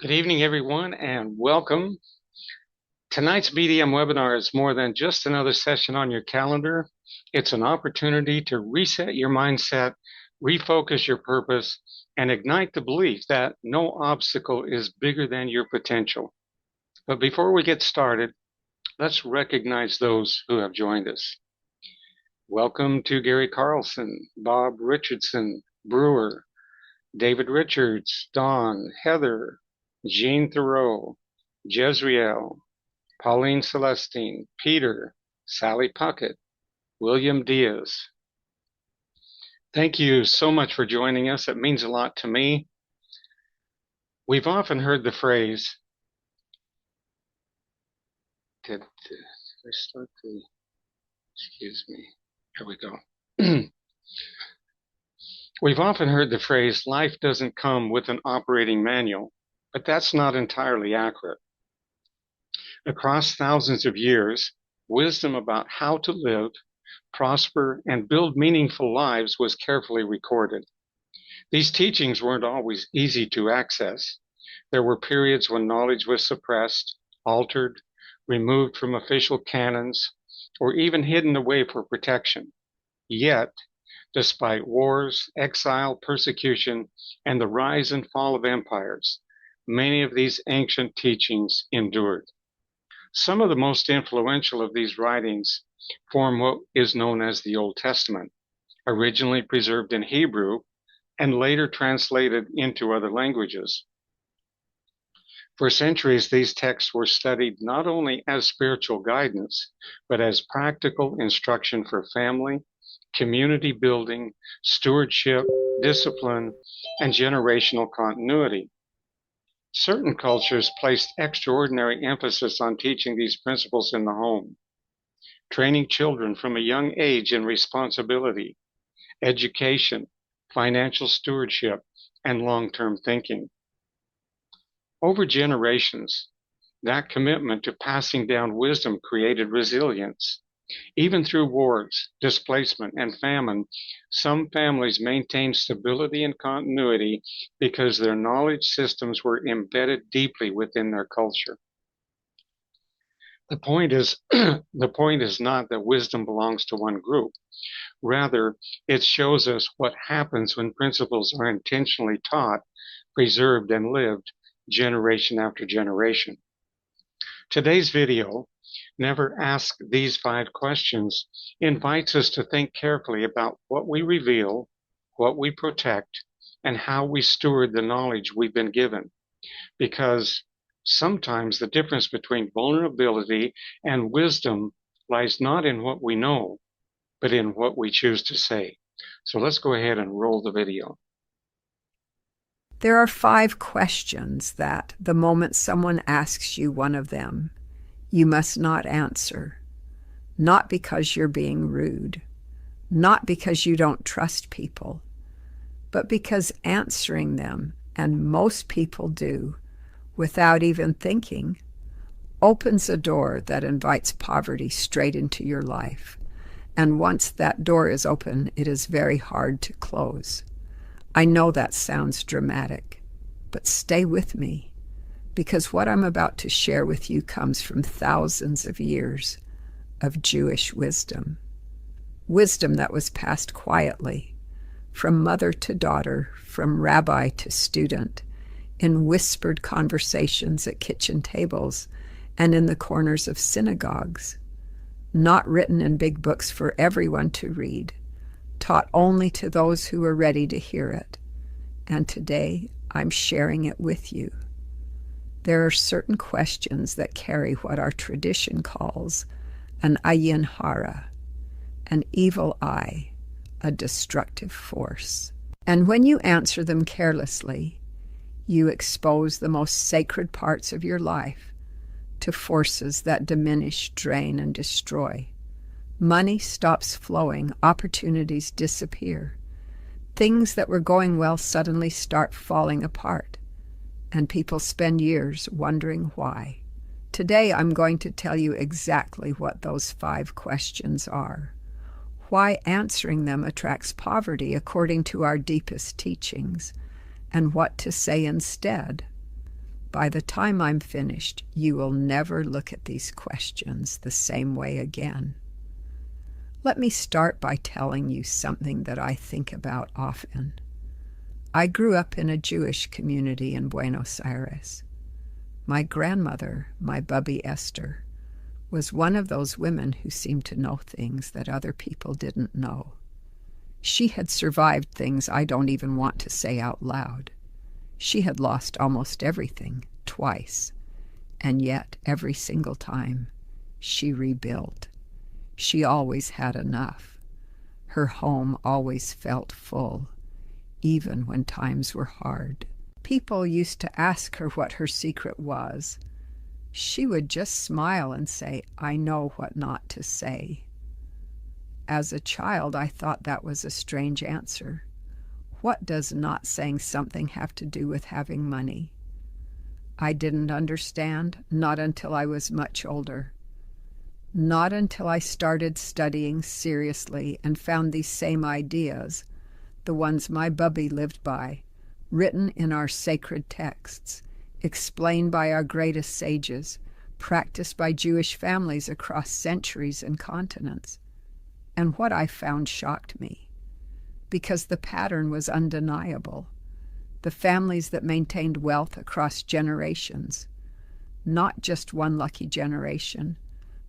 Good evening, everyone, and welcome. Tonight's BDM webinar is more than just another session on your calendar. It's an opportunity to reset your mindset, refocus your purpose, and ignite the belief that no obstacle is bigger than your potential. But before we get started, let's recognize those who have joined us. Welcome to Gary Carlson, Bob Richardson, Brewer, David Richards, Dawn, Heather, Jean Thoreau, Jezreel, Pauline Celestine, Peter, Sally Puckett, William Diaz. Thank you so much for joining us. It means a lot to me. We've often heard the phrase, did I start the, excuse me, here we go. We've often heard the phrase, life doesn't come with an operating manual, but that's not entirely accurate. Across thousands of years, wisdom about how to live, prosper, and build meaningful lives was carefully recorded. These teachings weren't always easy to access. There were periods when knowledge was suppressed, altered, removed from official canons, or even hidden away for protection. Yet, despite wars, exile, persecution, and the rise and fall of empires, many of these ancient teachings endured. Some of the most influential of these writings form what is known as the Old Testament, originally preserved in Hebrew and later translated into other languages. For centuries, these texts were studied not only as spiritual guidance, but as practical instruction for family, community building, stewardship, discipline, and generational continuity. Certain cultures placed extraordinary emphasis on teaching these principles in the home, training children from a young age in responsibility, education, financial stewardship, and long-term thinking. Over generations, that commitment to passing down wisdom created resilience. Even through wars, displacement, and famine, some families maintained stability and continuity because their knowledge systems were embedded deeply within their culture. The point is not that wisdom belongs to one group. Rather, it shows us what happens when principles are intentionally taught, preserved, and lived generation after generation. Today's video, Never Ask These 5 Questions, invites us to think carefully about what we reveal, what we protect, and how we steward the knowledge we've been given. Because sometimes the difference between vulnerability and wisdom lies not in what we know, but in what we choose to say. So let's go ahead and roll the video. There are 5 questions that, the moment someone asks you one of them, you must not answer. Not because you're being rude, not because you don't trust people, but because answering them, and most people do, without even thinking, opens a door that invites poverty straight into your life. And once that door is open, it is very hard to close. I know that sounds dramatic, but stay with me, because what I'm about to share with you comes from thousands of years of Jewish wisdom. Wisdom that was passed quietly, from mother to daughter, from rabbi to student, in whispered conversations at kitchen tables and in the corners of synagogues, not written in big books for everyone to read, taught only to those who were ready to hear it. And today, I'm sharing it with you. There are certain questions that carry what our tradition calls an ayin hara, an evil eye, a destructive force. And when you answer them carelessly, you expose the most sacred parts of your life to forces that diminish, drain, and destroy. Money stops flowing, opportunities disappear. Things that were going well suddenly start falling apart, and people spend years wondering why. Today I'm going to tell you exactly what those 5 questions are, why answering them attracts poverty according to our deepest teachings, and what to say instead. By the time I'm finished, you will never look at these questions the same way again. Let me start by telling you something that I think about often. I grew up in a Jewish community in Buenos Aires. My grandmother, my Bubby Esther, was one of those women who seemed to know things that other people didn't know. She had survived things I don't even want to say out loud. She had lost almost everything twice, and yet every single time she rebuilt. She always had enough. Her home always felt full, even when times were hard. People used to ask her what her secret was. She would just smile and say, "I know what not to say." As a child, I thought that was a strange answer. What does not saying something have to do with having money? I didn't understand, not until I was much older. Not until I started studying seriously and found these same ideas, the ones my Bubby lived by, written in our sacred texts, explained by our greatest sages, practiced by Jewish families across centuries and continents. And what I found shocked me, because the pattern was undeniable. The families that maintained wealth across generations, not just one lucky generation,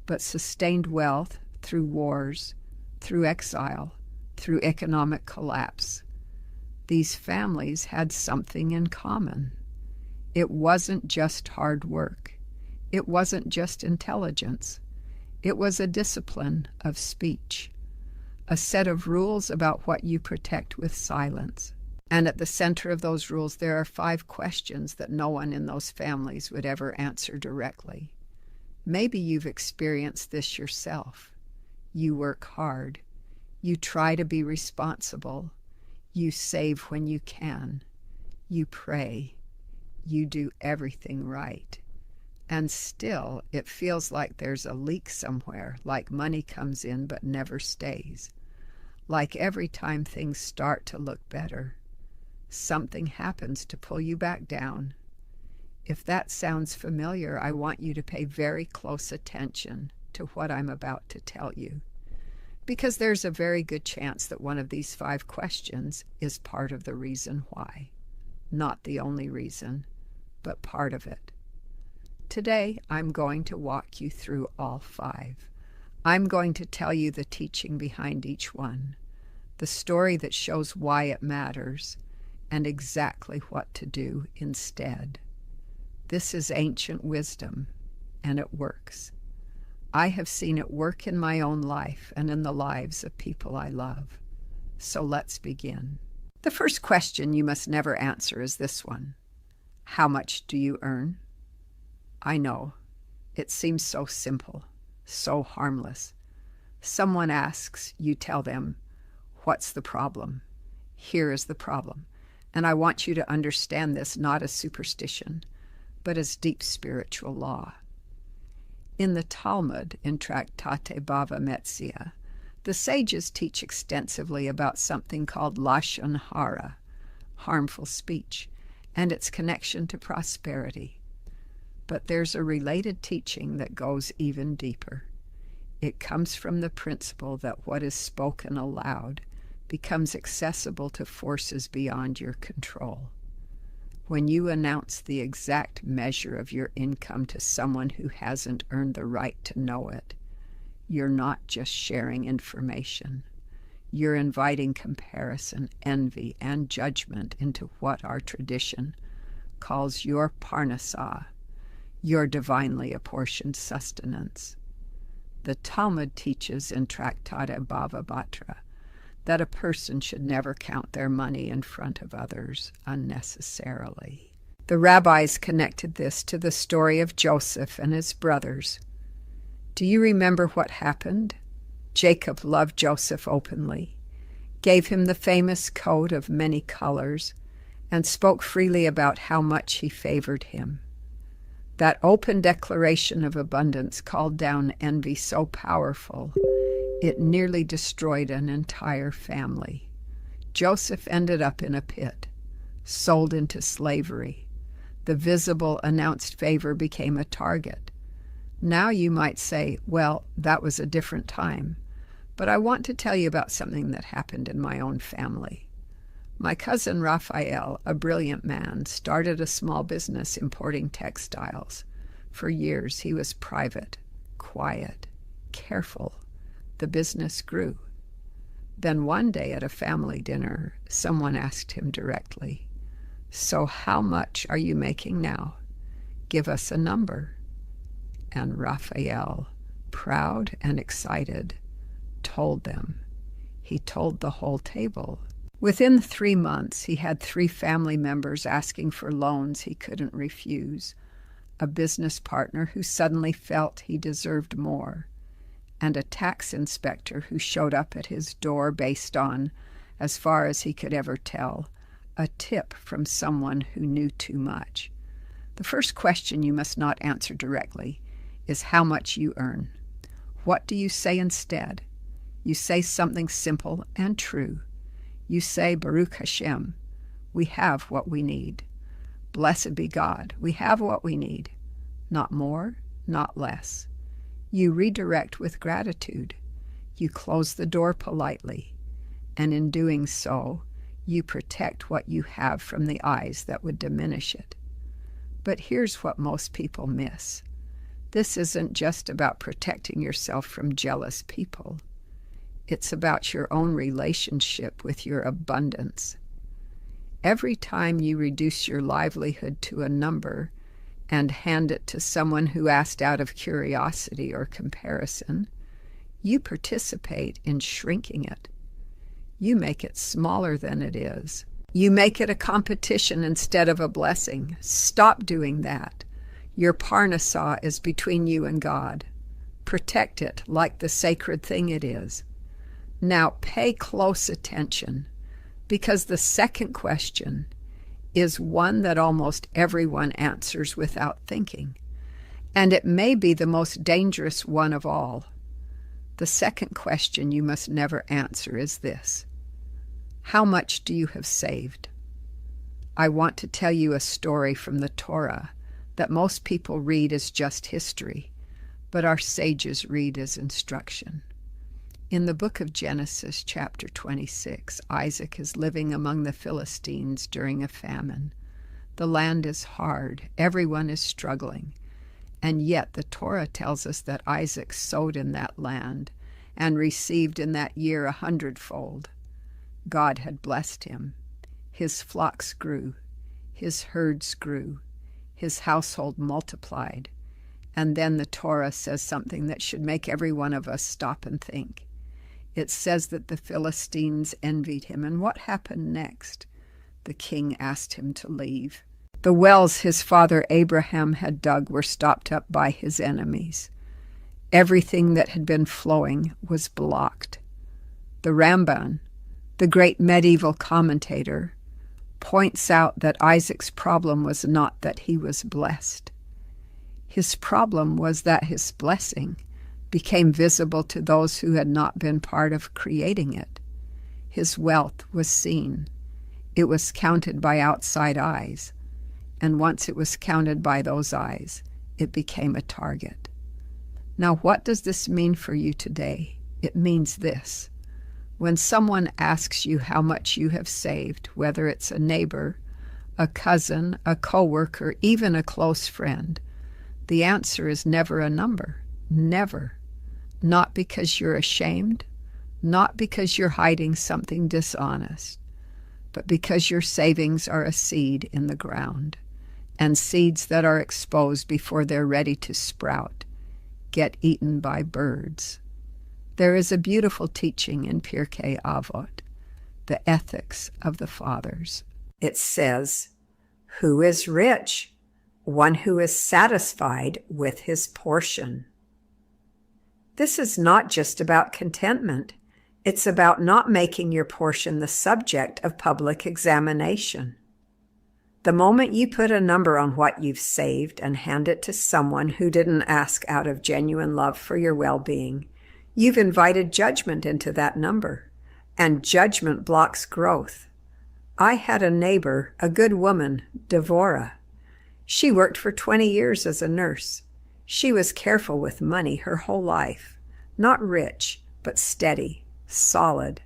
but sustained wealth through wars, through exile, through economic collapse. These families had something in common. It wasn't just hard work. It wasn't just intelligence. It was a discipline of speech, a set of rules about what you protect with silence. And at the center of those rules, there are 5 questions that no one in those families would ever answer directly. Maybe you've experienced this yourself. You work hard. You try to be responsible. You save when you can. You pray. You do everything right. And still, it feels like there's a leak somewhere, like money comes in but never stays. Like every time things start to look better, something happens to pull you back down. If that sounds familiar, I want you to pay very close attention to what I'm about to tell you, because there's a very good chance that one of these 5 questions is part of the reason why. Not the only reason, but part of it. Today, I'm going to walk you through all 5. I'm going to tell you the teaching behind each one, the story that shows why it matters, and exactly what to do instead. This is ancient wisdom, and it works. I have seen it work in my own life and in the lives of people I love. So let's begin. The first question you must never answer is this one. How much do you earn? I know. It seems so simple, so harmless. Someone asks, you tell them, what's the problem? Here is the problem. And I want you to understand this not as superstition, but as deep spiritual law. In the Talmud, in Tractate Bava Metzia, the sages teach extensively about something called Lashon Hara, harmful speech, and its connection to prosperity. But there's a related teaching that goes even deeper. It comes from the principle that what is spoken aloud becomes accessible to forces beyond your control. When you announce the exact measure of your income to someone who hasn't earned the right to know it, you're not just sharing information. You're inviting comparison, envy, and judgment into what our tradition calls your parnassah, your divinely apportioned sustenance. The Talmud teaches in Tractate Bava Batra that a person should never count their money in front of others unnecessarily. The rabbis connected this to the story of Joseph and his brothers. Do you remember what happened? Jacob loved Joseph openly, gave him the famous coat of many colors, and spoke freely about how much he favored him. That open declaration of abundance called down envy so powerful, it nearly destroyed an entire family. Joseph ended up in a pit, sold into slavery. The visible, announced favor became a target. Now you might say, well, that was a different time. But I want to tell you about something that happened in my own family. My cousin Raphael, a brilliant man, started a small business importing textiles. For years he was private, quiet, careful. The business grew. Then one day at a family dinner, someone asked him directly, "So how much are you making now? Give us a number." And Raphael, proud and excited, told them. He told the whole table. Within 3 months, he had 3 family members asking for loans he couldn't refuse, a business partner who suddenly felt he deserved more, and a tax inspector who showed up at his door based on, as far as he could ever tell, a tip from someone who knew too much. The first question you must not answer directly is how much you earn. What do you say instead? You say something simple and true. You say, Baruch Hashem, we have what we need. Blessed be God, we have what we need. Not more, not less. You redirect with gratitude. You close the door politely. And in doing so, you protect what you have from the eyes that would diminish it. But here's what most people miss. This isn't just about protecting yourself from jealous people. It's about your own relationship with your abundance. Every time you reduce your livelihood to a number and hand it to someone who asked out of curiosity or comparison, you participate in shrinking it. You make it smaller than it is. You make it a competition instead of a blessing. Stop doing that. Your parnassah is between you and God. Protect it like the sacred thing it is. Now pay close attention, because the second question is one that almost everyone answers without thinking, and it may be the most dangerous one of all. The second question you must never answer is this: how much do you have saved? I want to tell you a story from the Torah that most people read as just history, but our sages read as instruction. In the book of Genesis, chapter 26, Isaac is living among the Philistines during a famine. The land is hard, everyone is struggling, and yet the Torah tells us that Isaac sowed in that land and received in that year 100-fold. God had blessed him. His flocks grew, his herds grew, his household multiplied. And then the Torah says something that should make every one of us stop and think. It says that the Philistines envied him, and what happened next? The king asked him to leave. The wells his father Abraham had dug were stopped up by his enemies. Everything that had been flowing was blocked. The Ramban, the great medieval commentator, points out that Isaac's problem was not that he was blessed. His problem was that his blessing became visible to those who had not been part of creating it. His wealth was seen. It was counted by outside eyes. And once it was counted by those eyes, it became a target. Now, what does this mean for you today? It means this. When someone asks you how much you have saved, whether it's a neighbor, a cousin, a coworker, even a close friend, the answer is never a number. Never. Not because you're ashamed, not because you're hiding something dishonest, but because your savings are a seed in the ground, and seeds that are exposed before they're ready to sprout get eaten by birds. There is a beautiful teaching in Pirkei Avot, the ethics of the fathers. It says, "Who is rich? One who is satisfied with his portion." This is not just about contentment. It's about not making your portion the subject of public examination. The moment you put a number on what you've saved and hand it to someone who didn't ask out of genuine love for your well-being, you've invited judgment into that number, and judgment blocks growth. I had a neighbor, a good woman, Devorah. She worked for 20 years as a nurse. She was careful with money her whole life. Not rich, but steady, solid.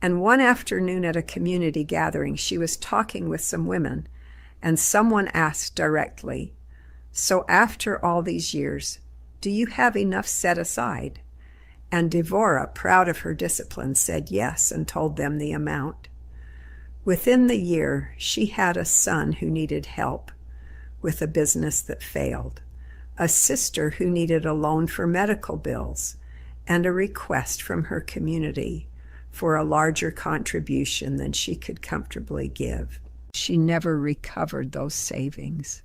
And one afternoon at a community gathering, she was talking with some women, and someone asked directly, "So after all these years, do you have enough set aside?" And Devorah, proud of her discipline, said yes and told them the amount. Within the year, she had a son who needed help with a business that failed, a sister who needed a loan for medical bills, and a request from her community for a larger contribution than she could comfortably give. She never recovered those savings.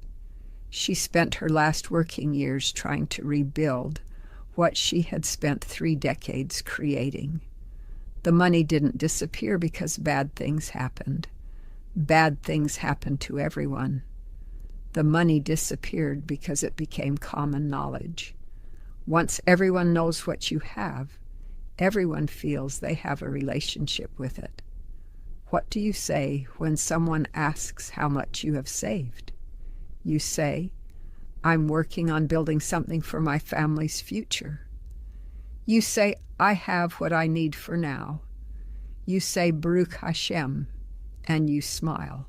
She spent her last working years trying to rebuild what she had spent 3 decades creating. The money didn't disappear because bad things happened. Bad things happened to everyone. The money disappeared because it became common knowledge. Once everyone knows what you have, everyone feels they have a relationship with it. What do you say when someone asks how much you have saved? You say, "I'm working on building something for my family's future." You say, "I have what I need for now." You say, "Baruch Hashem," and you smile.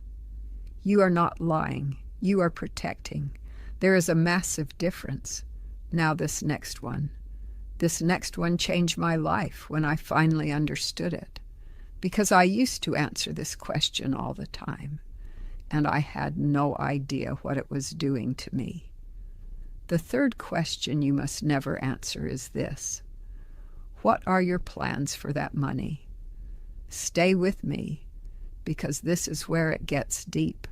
You are not lying. You are protecting. There is a massive difference. Now this next one. This next one changed my life when I finally understood it, because I used to answer this question all the time, and I had no idea what it was doing to me. The third question you must never answer is this: what are your plans for that money? Stay with me, because this is where it gets deep.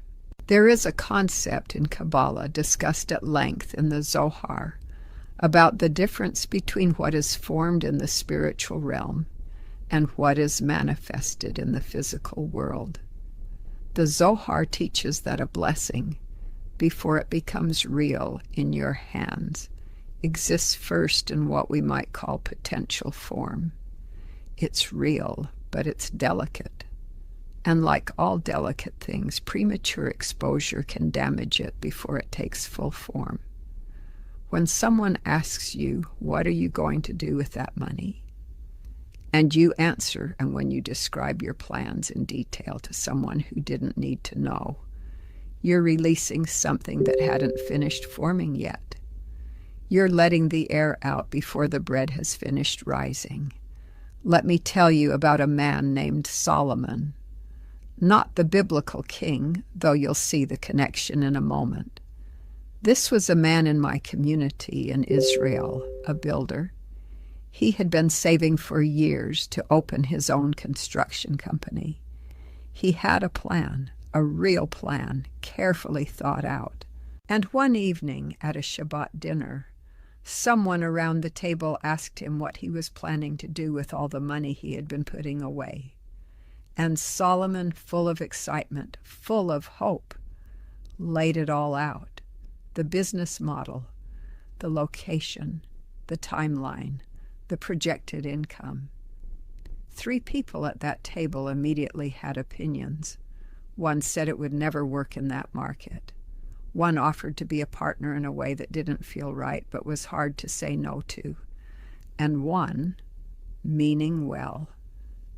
There is a concept in Kabbalah discussed at length in the Zohar about the difference between what is formed in the spiritual realm and what is manifested in the physical world. The Zohar teaches that a blessing, before it becomes real in your hands, exists first in what we might call potential form. It's real, but it's delicate. And like all delicate things, premature exposure can damage it before it takes full form. When someone asks you, "What are you going to do with that money?" and you answer, and when you describe your plans in detail to someone who didn't need to know, you're releasing something that hadn't finished forming yet. You're letting the air out before the bread has finished rising. Let me tell you about a man named Solomon. Not the biblical king, though you'll see the connection in a moment. This was a man in my community in Israel, a builder. He had been saving for years to open his own construction company. He had a plan, a real plan, carefully thought out. And one evening at a Shabbat dinner, someone around the table asked him what he was planning to do with all the money he had been putting away. And Solomon, full of excitement, full of hope, laid it all out. The business model, the location, the timeline, the projected income. 3 people at that table immediately had opinions. One said it would never work in that market. One offered to be a partner in a way that didn't feel right but was hard to say no to. And one, meaning well,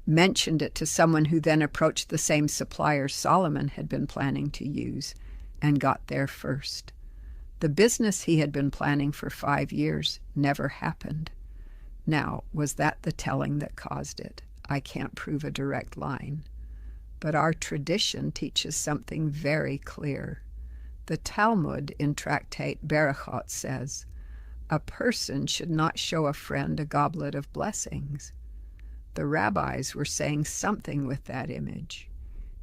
mentioned it to someone who then approached the same supplier Solomon had been planning to use and got there first. The business he had been planning for 5 years never happened. Now, was that the telling that caused it? I can't prove a direct line. But our tradition teaches something very clear. The Talmud in Tractate Berachot says, "A person should not show a friend a goblet of blessings." The rabbis were saying something with that image.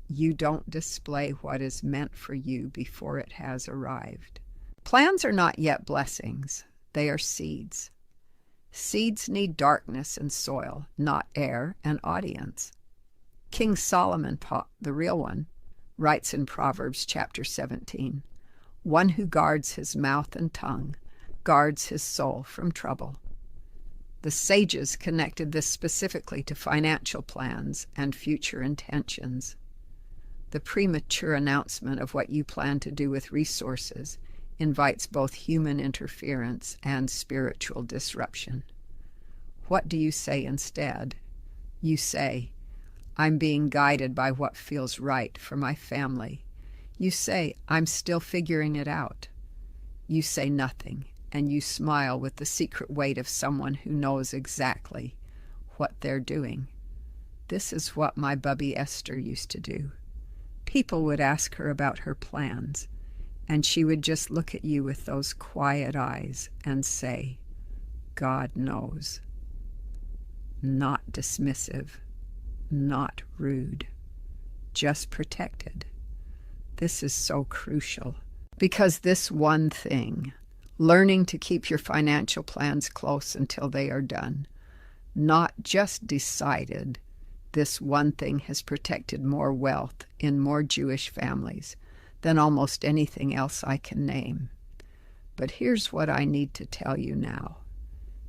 You don't display what is meant for you before it has arrived. Plans are not yet blessings. They are seeds. Seeds need darkness and soil, not air and audience. King Solomon, the real one, writes in Proverbs chapter 17, "One who guards his mouth and tongue guards his soul from trouble." The sages connected this specifically to financial plans and future intentions. The premature announcement of what you plan to do with resources invites both human interference and spiritual disruption. What do you say instead? You say, I'm being guided by what feels right for my family. You say, I'm still figuring it out. You say nothing, and you smile with the secret weight of someone who knows exactly what they're doing. This is what my bubby Esther used to do. People would ask her about her plans, and she would just look at you with those quiet eyes and say, God knows. Not dismissive, not rude, just protected. This is so crucial, because this one thing, learning to keep your financial plans close until they are done, not just decided, this one thing has protected more wealth in more Jewish families than almost anything else I can name. But here's what I need to tell you now,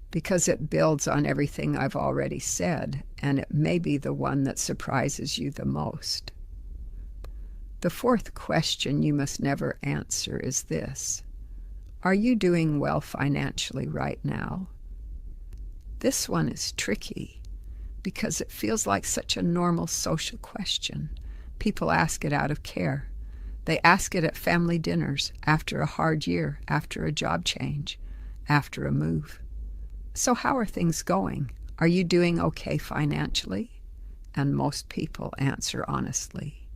because it builds on everything I've already said, and it may be the one that surprises you the most. The fourth question you must never answer is this: are you doing well financially right now? This one is tricky because it feels like such a normal social question. People ask it out of care. They ask it at family dinners, after a hard year, after a job change, after a move. So how are things going? Are you doing okay financially? And most people answer honestly,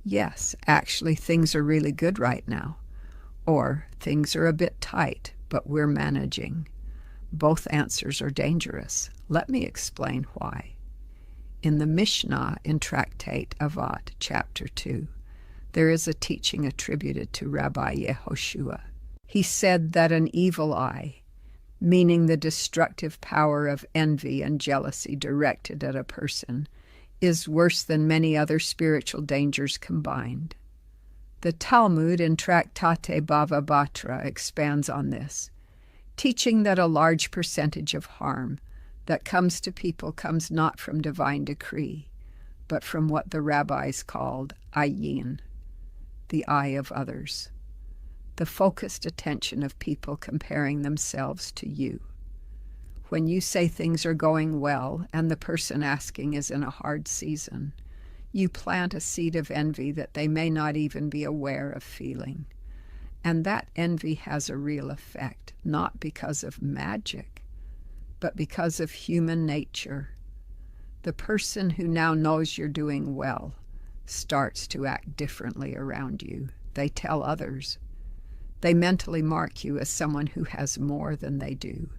yes, actually things are really good right now. Or things are a bit tight, but we're managing. Both answers are dangerous. Let me explain why. In the Mishnah in Tractate Avot, chapter 2, there is a teaching attributed to Rabbi Yehoshua. He said that an evil eye, meaning the destructive power of envy and jealousy directed at a person, is worse than many other spiritual dangers combined. The Talmud in Tractate Bava Batra expands on this, teaching that a large percentage of harm that comes to people comes not from divine decree, but from what the rabbis called ayin, the eye of others, the focused attention of people comparing themselves to you. When you say things are going well and the person asking is in a hard season, you plant a seed of envy that they may not even be aware of feeling. And that envy has a real effect, not because of magic, but because of human nature. The person who now knows you're doing well starts to act differently around you. They tell others. They mentally mark you as someone who has more than they do.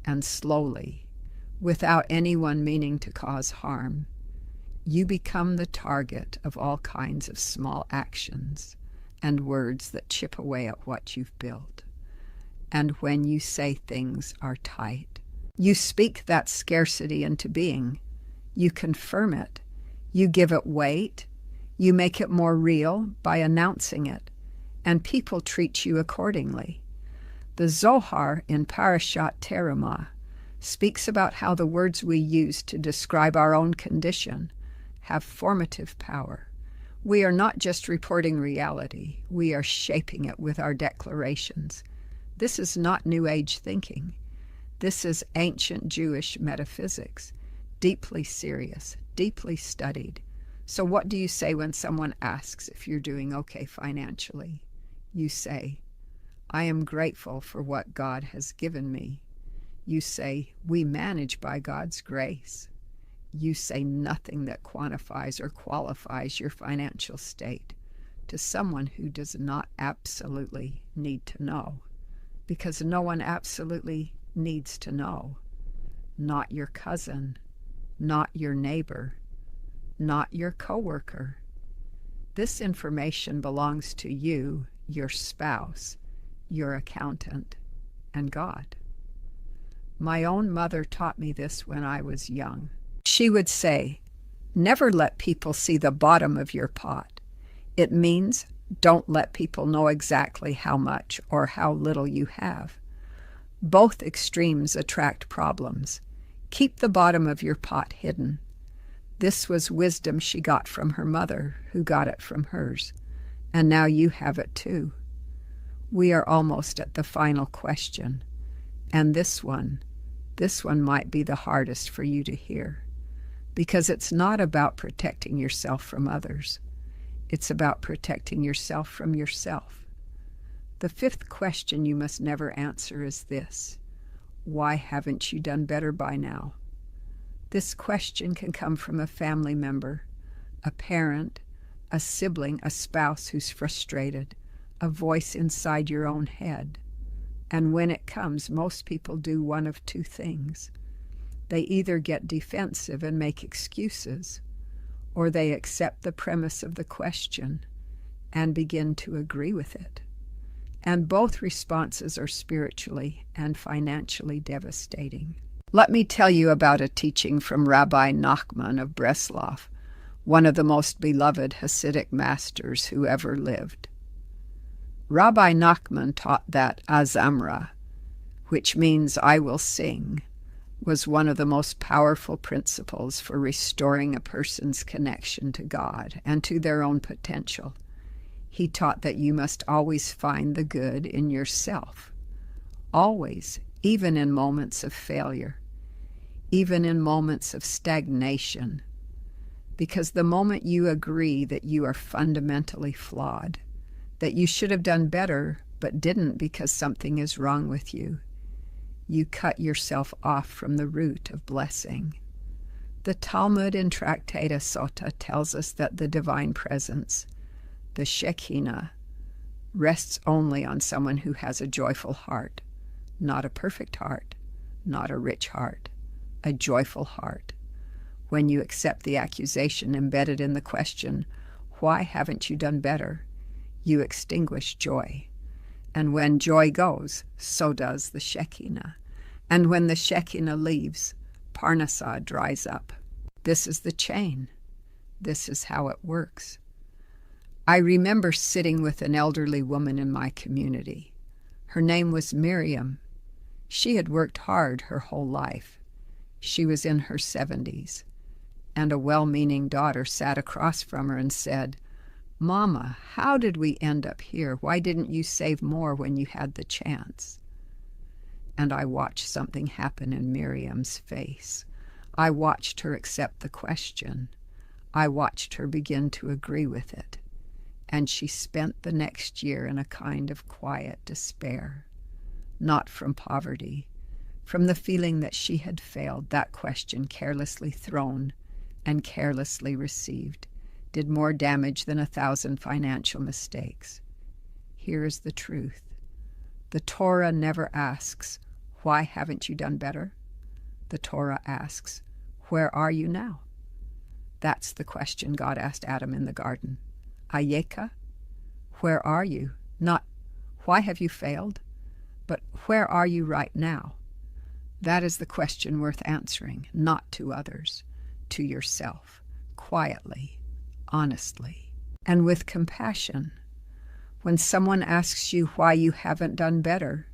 And slowly, without anyone meaning to cause harm, you become the target of all kinds of small actions and words that chip away at what you've built. And when you say things are tight, you speak that scarcity into being. You confirm it. You give it weight. You make it more real by announcing it. And people treat you accordingly. The Zohar in Parashat Terumah speaks about how the words we use to describe our own condition have formative power. We are not just reporting reality, we are shaping it with our declarations. This is not New Age thinking. This is ancient Jewish metaphysics, deeply serious, deeply studied. So what do you say when someone asks if you're doing okay financially? You say, I am grateful for what God has given me. You say, we manage by God's grace. You say nothing that quantifies or qualifies your financial state to someone who does not absolutely need to know, because no one absolutely needs to know. Not your cousin, not your neighbor, not your coworker. This information belongs to you, your spouse, your accountant, and God. My own mother taught me this when I was young. She would say, never let people see the bottom of your pot. It means don't let people know exactly how much or how little you have. Both extremes attract problems. Keep the bottom of your pot hidden. This was wisdom she got from her mother, who got it from hers. And now you have it too. We are almost at the final question. And this one might be the hardest for you to hear. Because it's not about protecting yourself from others. It's about protecting yourself from yourself. The fifth question you must never answer is this: why haven't you done better by now? This question can come from a family member, a parent, a sibling, a spouse who's frustrated, a voice inside your own head. And when it comes, most people do one of two things. They either get defensive and make excuses, or they accept the premise of the question and begin to agree with it. And both responses are spiritually and financially devastating. Let me tell you about a teaching from Rabbi Nachman of Breslov, one of the most beloved Hasidic masters who ever lived. Rabbi Nachman taught that Azamra, which means I will sing, was one of the most powerful principles for restoring a person's connection to God and to their own potential. He taught that you must always find the good in yourself. Always, even in moments of failure, even in moments of stagnation. Because the moment you agree that you are fundamentally flawed, that you should have done better but didn't because something is wrong with you, you cut yourself off from the root of blessing. The Talmud in Tractate Sota tells us that the divine presence, the Shekinah, rests only on someone who has a joyful heart, not a perfect heart, not a rich heart, a joyful heart. When you accept the accusation embedded in the question, why haven't you done better? You extinguish joy. And when joy goes, so does the Shekinah. And when the Shekinah leaves, Parnassah dries up. This is the chain. This is how it works. I remember sitting with an elderly woman in my community. Her name was Miriam. She had worked hard her whole life. She was in her 70s. And a well-meaning daughter sat across from her and said, "Mama, how did we end up here? Why didn't you save more when you had the chance?" And I watched something happen in Miriam's face. I watched her accept the question. I watched her begin to agree with it. And she spent the next year in a kind of quiet despair. Not from poverty, from the feeling that she had failed. That question, carelessly thrown and carelessly received, did more damage than 1,000 financial mistakes. Here is the truth. The Torah never asks, why haven't you done better? The Torah asks, where are you now? That's the question God asked Adam in the garden. Ayeka? Where are you? Not, why have you failed? But where are you right now? That is the question worth answering, not to others, to yourself, quietly, honestly, and with compassion. When someone asks you why you haven't done better,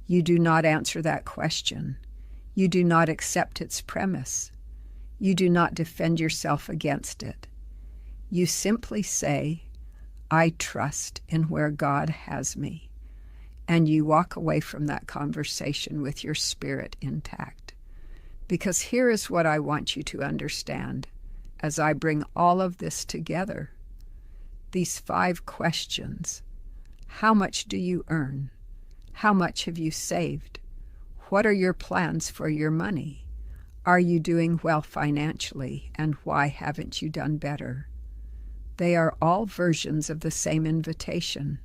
you do not answer that question. You do not accept its premise. You do not defend yourself against it. You simply say, I trust in where God has me. And you walk away from that conversation with your spirit intact. Because here is what I want you to understand as I bring all of this together. These 5 questions. How much do you earn? How much have you saved? What are your plans for your money? Are you doing well financially, and why haven't you done better? They are all versions of the same invitation.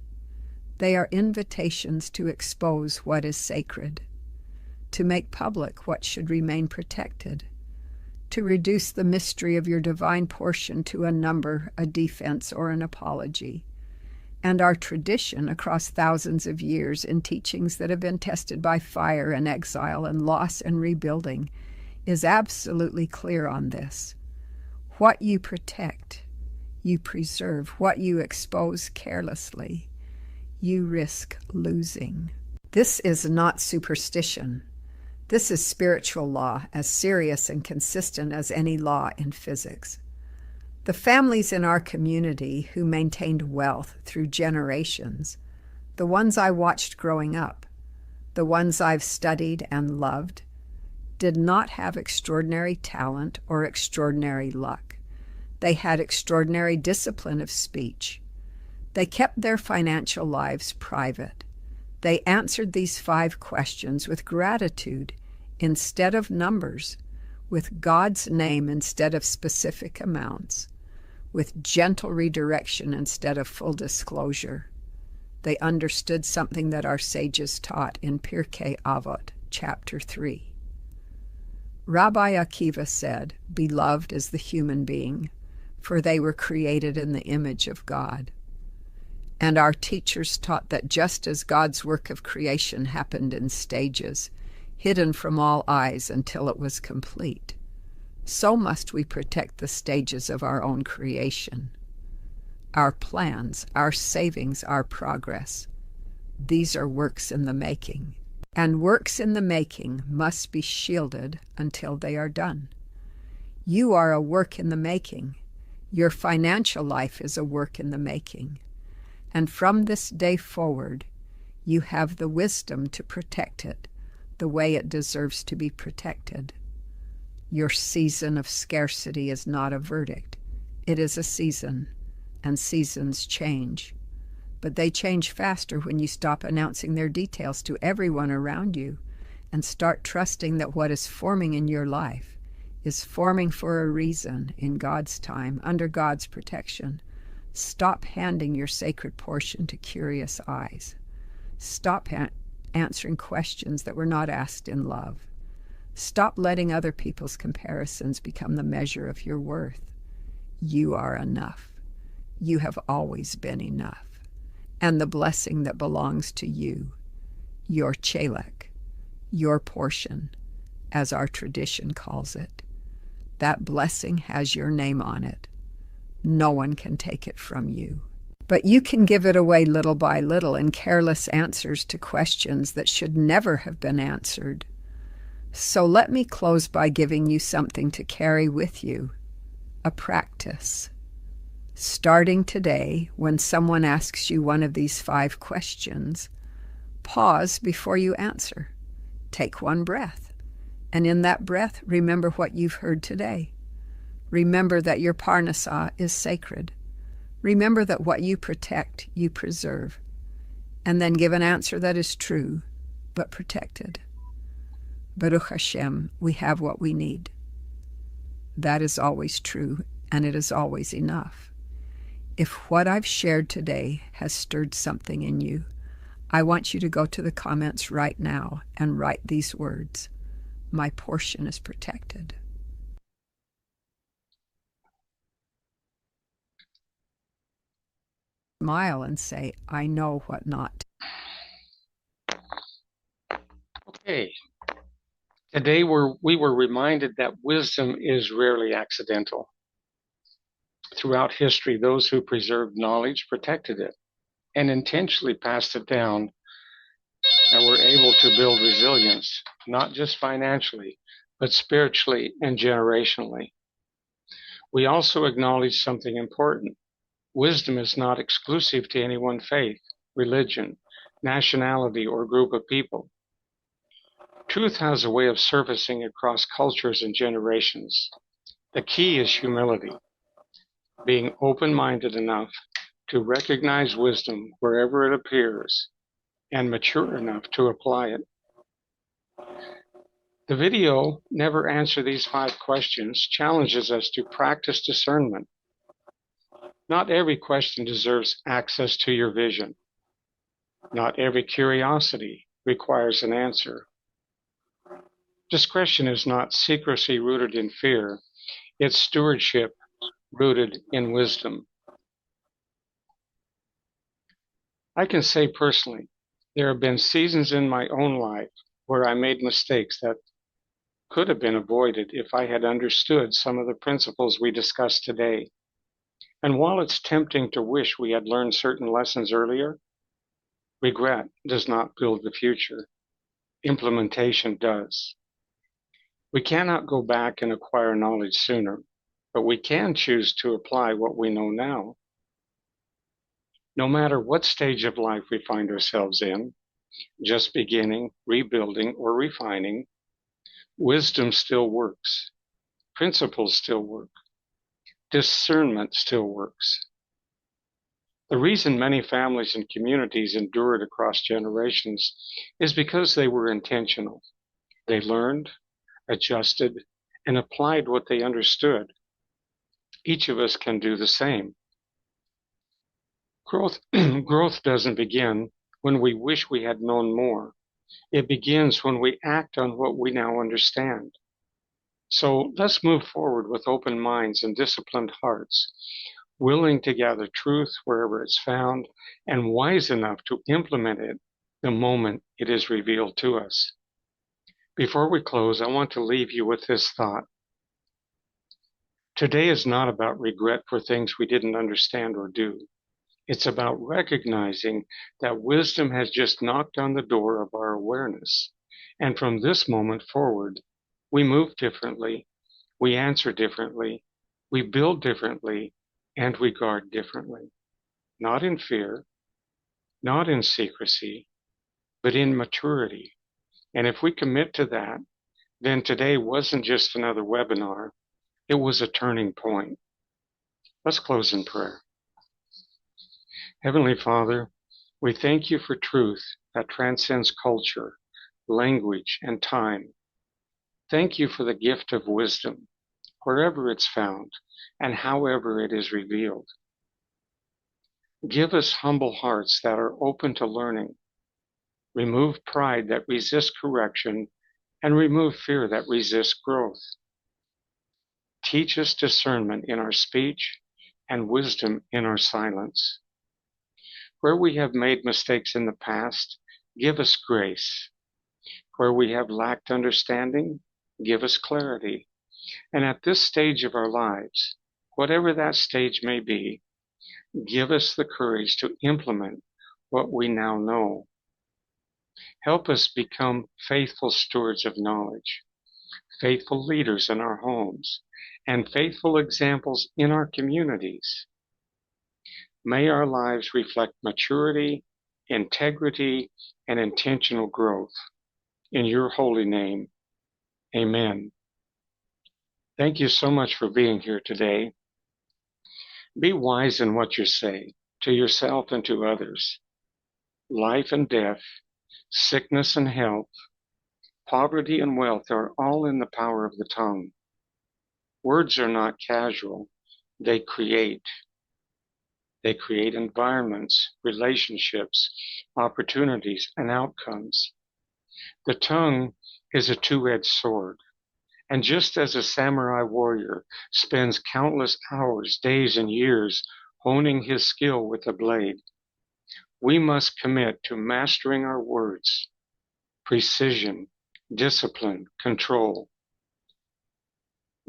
They are invitations to expose what is sacred, to make public what should remain protected, to reduce the mystery of your divine portion to a number, a defense, or an apology. And our tradition across thousands of years in teachings that have been tested by fire and exile and loss and rebuilding is absolutely clear on this. What you protect, you preserve. What you expose carelessly, you risk losing. This is not superstition. This is spiritual law, as serious and consistent as any law in physics. The families in our community who maintained wealth through generations, the ones I watched growing up, the ones I've studied and loved, did not have extraordinary talent or extraordinary luck. They had extraordinary discipline of speech. They kept their financial lives private. They answered these 5 questions with gratitude instead of numbers, with God's name instead of specific amounts, with gentle redirection instead of full disclosure. They understood something that our sages taught in Pirkei Avot, chapter 3. Rabbi Akiva said, "Beloved is the human being, for they were created in the image of God." And our teachers taught that just as God's work of creation happened in stages, hidden from all eyes until it was complete, so must we protect the stages of our own creation. Our plans, our savings, our progress, these are works in the making. And works in the making must be shielded until they are done. You are a work in the making. Your financial life is a work in the making. And from this day forward, you have the wisdom to protect it the way it deserves to be protected. Your season of scarcity is not a verdict. It is a season, and seasons change. But they change faster when you stop announcing their details to everyone around you and start trusting that what is forming in your life is forming for a reason in God's time, under God's protection. Stop handing your sacred portion to curious eyes. Stop answering questions that were not asked in love. Stop letting other people's comparisons become the measure of your worth. You are enough. You have always been enough. And the blessing that belongs to you, your chelek, your portion, as our tradition calls it, that blessing has your name on it. No one can take it from you. But you can give it away little by little in careless answers to questions that should never have been answered. So let me close by giving you something to carry with you, a practice. Starting today, when someone asks you one of these 5 questions, pause before you answer. Take one breath, and in that breath, remember what you've heard today. Remember that your parnassah is sacred. Remember that what you protect, you preserve. And then give an answer that is true, but protected. Baruch Hashem, we have what we need. That is always true, and it is always enough. If what I've shared today has stirred something in you, I want you to go to the comments right now and write these words. My portion is protected. Smile and say, I know what not. Okay. Today we were reminded that wisdom is rarely accidental. Throughout history, those who preserved knowledge protected it and intentionally passed it down and were able to build resilience, not just financially, but spiritually and generationally. We also acknowledge something important. Wisdom is not exclusive to any one faith, religion, nationality, or group of people. Truth has a way of surfacing across cultures and generations. The key is humility, being open-minded enough to recognize wisdom wherever it appears and mature enough to apply it. The video, Never Answer These 5 Questions, challenges us to practice discernment. Not every question deserves access to your vision. Not every curiosity requires an answer. Discretion is not secrecy rooted in fear. It's stewardship rooted in wisdom. I can say personally, there have been seasons in my own life where I made mistakes that could have been avoided if I had understood some of the principles we discussed today. And while it's tempting to wish we had learned certain lessons earlier, regret does not build the future. Implementation does. We cannot go back and acquire knowledge sooner, but we can choose to apply what we know now. No matter what stage of life we find ourselves in, just beginning, rebuilding, or refining, wisdom still works. Principles still work. Discernment still works. The reason many families and communities endured across generations is because they were intentional. They learned, adjusted, and applied what they understood. Each of us can do the same. Growth doesn't begin when we wish we had known more. It begins when we act on what we now understand. So let's move forward with open minds and disciplined hearts, willing to gather truth wherever it's found and wise enough to implement it the moment it is revealed to us. Before we close, I want to leave you with this thought. Today is not about regret for things we didn't understand or do. It's about recognizing that wisdom has just knocked on the door of our awareness. And from this moment forward, we move differently, we answer differently, we build differently, and we guard differently. Not in fear, not in secrecy, but in maturity. And if we commit to that, then today wasn't just another webinar, it was a turning point. Let's close in prayer. Heavenly Father, we thank you for truth that transcends culture, language, and time. Thank you for the gift of wisdom, wherever it's found and however it is revealed. Give us humble hearts that are open to learning. Remove pride that resists correction and remove fear that resists growth. Teach us discernment in our speech and wisdom in our silence. Where we have made mistakes in the past, give us grace. Where we have lacked understanding, give us clarity. And at this stage of our lives, whatever that stage may be, give us the courage to implement what we now know. Help us become faithful stewards of knowledge, faithful leaders in our homes, and faithful examples in our communities. May our lives reflect maturity, integrity, and intentional growth. In your holy name, amen. Thank you so much for being here today. Be wise in what you say to yourself and to others. Life and death, sickness and health, poverty and wealth are all in the power of the tongue. Words are not casual. They create. They create environments, relationships, opportunities, and outcomes. The tongue is a two-edged sword. And just as a samurai warrior spends countless hours, days, and years honing his skill with the blade, we must commit to mastering our words, precision, discipline, control.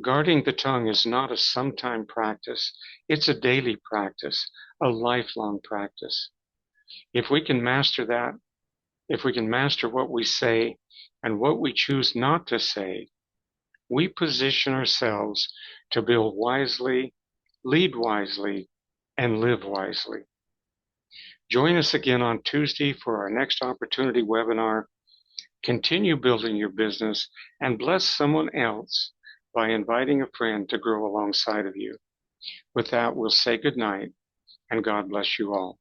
Guarding the tongue is not a sometime practice. It's a daily practice, a lifelong practice. If we can master that, if we can master what we say and what we choose not to say, we position ourselves to build wisely, lead wisely, and live wisely. Join us again on Tuesday for our next opportunity webinar. Continue building your business and bless someone else by inviting a friend to grow alongside of you. With that, we'll say good night and God bless you all.